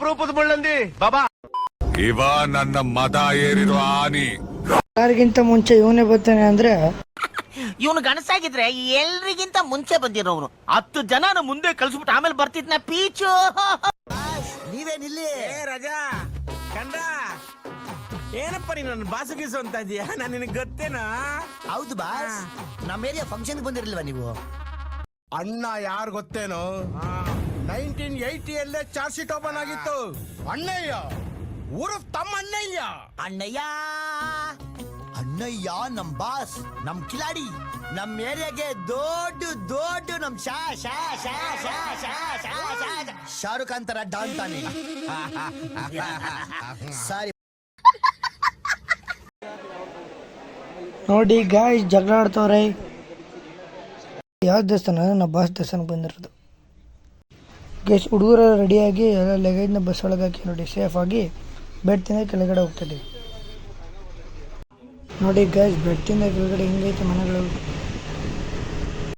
ಅಪರೂಪದ ಮುಳ್ಳಂದಿ ಬಾಬಾ. ಇವ ನನ್ನ ಮದ ಏರಿರುವ ಆನಿ. ಯಾರಿಗಿಂತ ಮುಂಚೆ ಇವನೇ ಬರ್ತಾನೆ ಅಂದ್ರೆ ಇವನು ಗಣಸಾಗಿದ್ರೆ ಎಲ್ರಿಗಿಂತ ಮುಂಚೆ ಬಂದಿರೋನು 10 ಜನನ ಮುಂದೆ ಕಳ್ಸ್ಬಿಟ್ಟು ಆಮೇಲೆ ಬರ್ತಿದ್ನ ಪೀಚು. ನೀವೇನಿಲ್ಲಿ ರಜಾ ಕಂಡ ಏನಪ್ಪ ನೀನು ನನ್ನ ಬಾಸು ಗೀಸು ಅಂತ ಇದೀಯಾ? ನಾನು ನಿನಗೆ ಗೊತ್ತೇನಾ? ಹೌದು ಬಾಸ್, ನಮ್ಮ ಏರಿಯಾ ಫಂಕ್ಷನ್ ಬಂದಿರಲಿಲ್ವಾ ನೀವು? ಅಣ್ಣ ಯಾರು ಗೊತ್ತೇನೋ? 1980 ಚಾರ್ಜ್ ಶೀಟ್ ಓಪನ್ ಆಗಿತ್ತು. ಅಣ್ಣಯ್ಯ ಊರು ತಮ್ಮ ಅಣ್ಣಯ್ಯ. ಅಣ್ಣಯ್ಯ ಅಣ್ಣಯ್ಯ ನಮ್ ಬಾಸ್, ನಮ್ ಕಿಲಾಡಿ, ನಮ್ ಏರಿಯಾಗೆ ದೊಡ್ಡ ದೊಡ್ಡ ನಮ್ ಶಾ ಶಾ ಶಾ ಶಾ ಶಾ ಶಾ ಶಾ ಶಾರುಖ್ ಖಾನ್ ತರ ಡಾನ್ ತಾನೆ. ಸಾರಿ ನೋಡಿ ಗಾಯ್ಸ್ ಜಗಳ ಆಡ್ತವ್ರೆ. ಯಾವ ದೇವಸ್ಥಾನ? ನಮ್ಮ ಬಾಸ್ ದೇವಸ್ಥಾನಕ್ಕೆ ಬಂದಿರೋದು ಗೈಸ್. ಹುಡುಗರು ರೆಡಿಯಾಗಿ ಎಲ್ಲ ಲಗೇಜ್ನ ಬಸ್ ಒಳಗೆ ಹಾಕಿ ನೋಡಿ ಸೇಫಾಗಿ ಬೆಡ್ ತಿಂದ ಕೆಳಗಡೆ ಹೋಗ್ತಿದ್ದೀವಿ. ನೋಡಿ ಗಾಯ್ಸ್ ಬೆಡ್ ತಿಂದ ಕೆಳಗಡೆ ಹಿಂಗೈತೆ ಮನೆಗಳು.